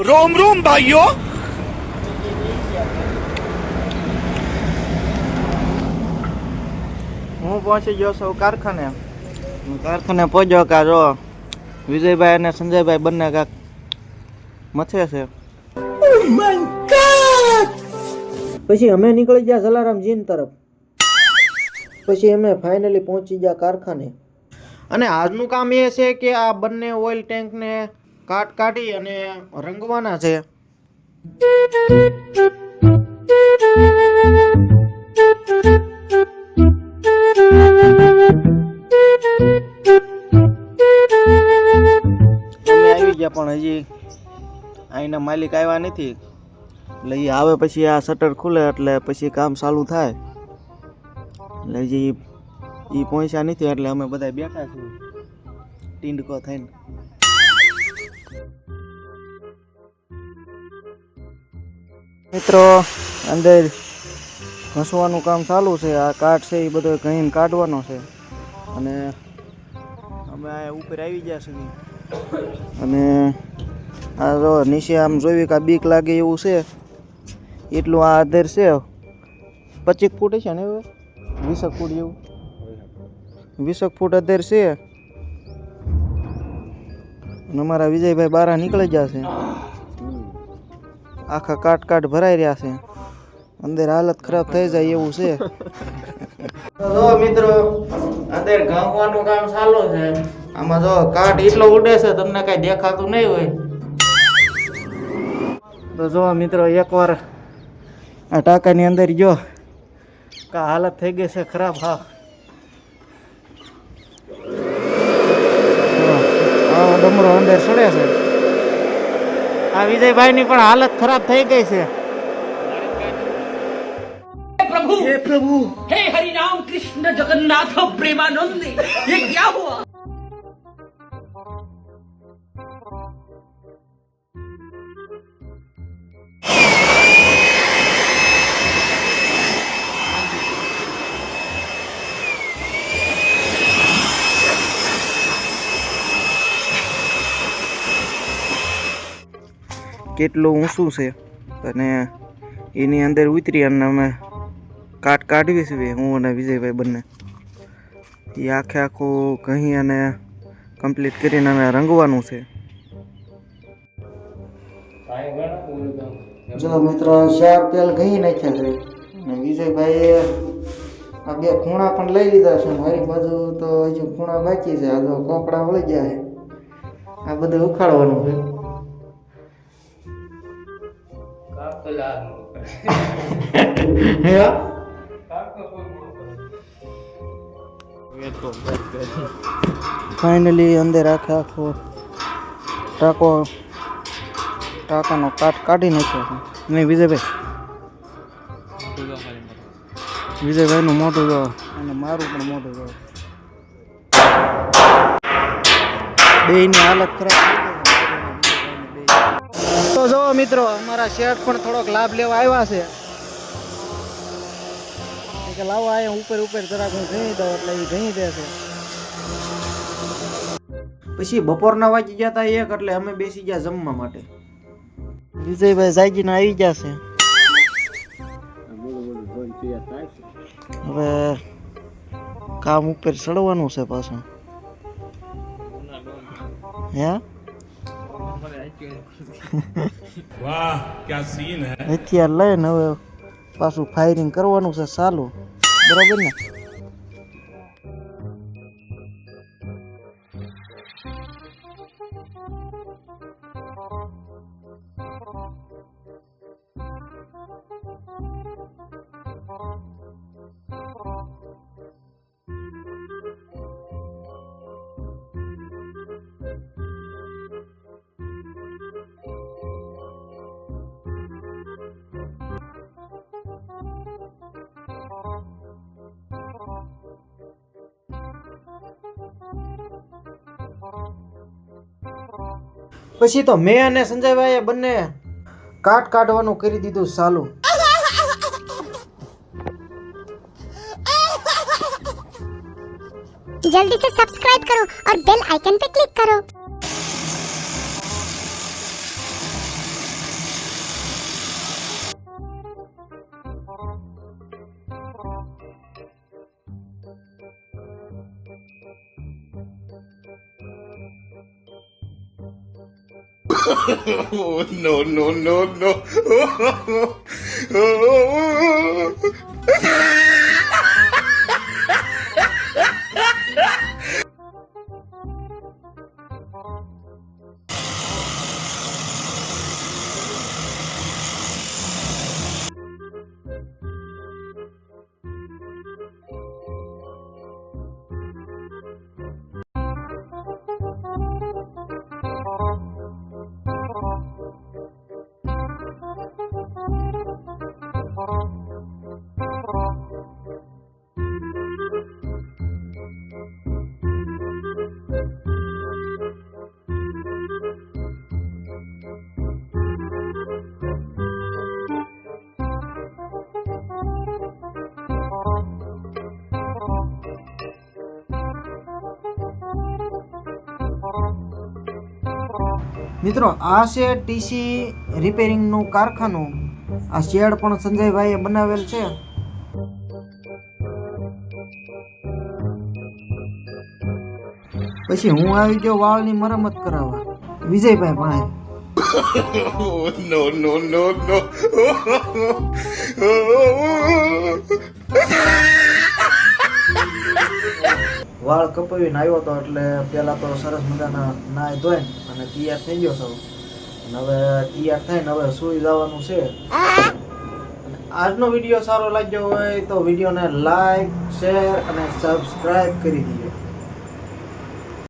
रोम रोम भाइयों। હું પહોંચી ગયો છું કારખાને પહોંચ્યો કા જો વિજયભાઈ અને સંજયભાઈ બંને કાંક મથે છે. પછી અમે નીકળી ગયા જલારામ જીન તરફ. પછી અમે ફાઇનલી પહોંચી ગયા કારખાને. અને આજનું કામ એ છે કે આ બંને ઓઇલ ટેન્કને કાઢી અને રંગવાના છે. અમે આવી ગયા પણ હજી અહીંના માલિક આવ્યા નથી. એટલે એ આવે પછી આ શટર ખુલે એટલે પછી કામ ચાલુ થાય. એટલે હજી એ પહોંચ્યા નથી એટલે અમે બધા બેઠા છીએ ટીંડકો થઈને. મિત્રો અંદર ઘસવાનું કામ ચાલુ છે. આ કાટ છે એ બધો ઘણીને કાઢવાનો છે. અને અમે આ ઉપર આવી ગયા છીએ. અને આ જો નીચે આમ જોયું કે આ બીક લાગે એવું છે એટલું આ આધાર છે. 25 ફૂટ છે ને 20 ફૂટ જેવું 20 ફૂટ આધાર છે. અને અમારા વિજયભાઈ બારા નીકળી ગયા છે. આખા કાટ ભરાઈ રહ્યા છે. અંદર હાલત ખરાબ થઈ જાય એવું છે. તો મિત્રો અંદર ઘાવવાનું કામ ચાલુ છે. આમાં જો કાટ એટલો ઉડે છે તમને કઈ દેખાતું નહીં હોય. તો જો મિત્રો એકવાર આ ટાંકાની અંદર જો કા હાલત થઈ ગઈ છે ખરાબ. હા ડમરો અંદર સડે છે. આ વિજયભાઈ ની પણ હાલત ખરાબ થઈ ગઈ છે. हे प्रभु, हे हरि नाम कृष्ण जगन्नाथ प्रेमानंद, ये क्या हुआ? કેટલું ઊંચું છે અને એની અંદર ઉતરી અને અમે કાઢવી છે હું અને વિજયભાઈ બંને. એ આખું કહી અને કમ્પ્લીટ કરીને અમે રંગવાનું છે. જો મિત્રો 4 તેલ ઘી નાખ્યા છે. અને વિજયભાઈએ આ 2 ખૂણા પણ લઈ લીધા છે. મારી બાજુ તો હજુ ખૂણા બાકી છે. આ જો કોપડા વળી ગયા છે. આ બધું ઉખાડવાનું છે. ફાઇનલી અંદર આખો ટાંકાનો કાટ કાઢી નાખ્યો છે. નહીં વિજયભાઈનું મોઢું જો અને મારું પણ મોઢું જો બેયની હાલત ખરાબ થઈ ગઈ. તો જો મિત્રો અમારા શેઠ પણ થોડોક લાભ લેવા આવ્યા છે કે લાવો અહીંયા ઉપર જરાક હું ઘણી દઉં એટલે એ ઘણી દે છે. પછી બપોરના વાગી ગયા હતા 1 એટલે અમે બેસી ગયા જમવા માટે. વિજયભાઈ જાગીને આવી ગયા છે. હવે કામ ઉપર ચડવાનું છે પાછું. હે वाह क्या सीन है। હથિયાર લઈને હવે પાછું ફાયરિંગ કરવાનું છે ચાલુ. બરાબર ને? પછી તો મેં અને સંજયભાઈએ બંને કાઢવાનું કરી દીધું ચાલુ. जल्दी से सब्सक्राइब करो और बेल आइकन पे क्लिक करो। Oh, no, no, no, no. મિત્રો આ છે ટીસી રિપેરિંગનું કારખાનું. આ શેડ પણ સંજયભાઈએ બનાવેલ છે. પછી હું આવી ગયો વાળની મરમ્મત કરાવવા વિજયભાઈ પાસે. Oh, no, no, no, no. વાળ કપાવીને આવ્યો હતો એટલે પેલા તો સરસ મજાના નાય ધોઈને અને તૈયાર થઈ ગયો છું. અને હવે તૈયાર થઈને હવે સૂઈ જવાનું છે. આજનો વિડીયો સારો લાગ્યો હોય તો વિડીયોને લાઈક, શેર અને સબસ્ક્રાઇબ કરી દીજો.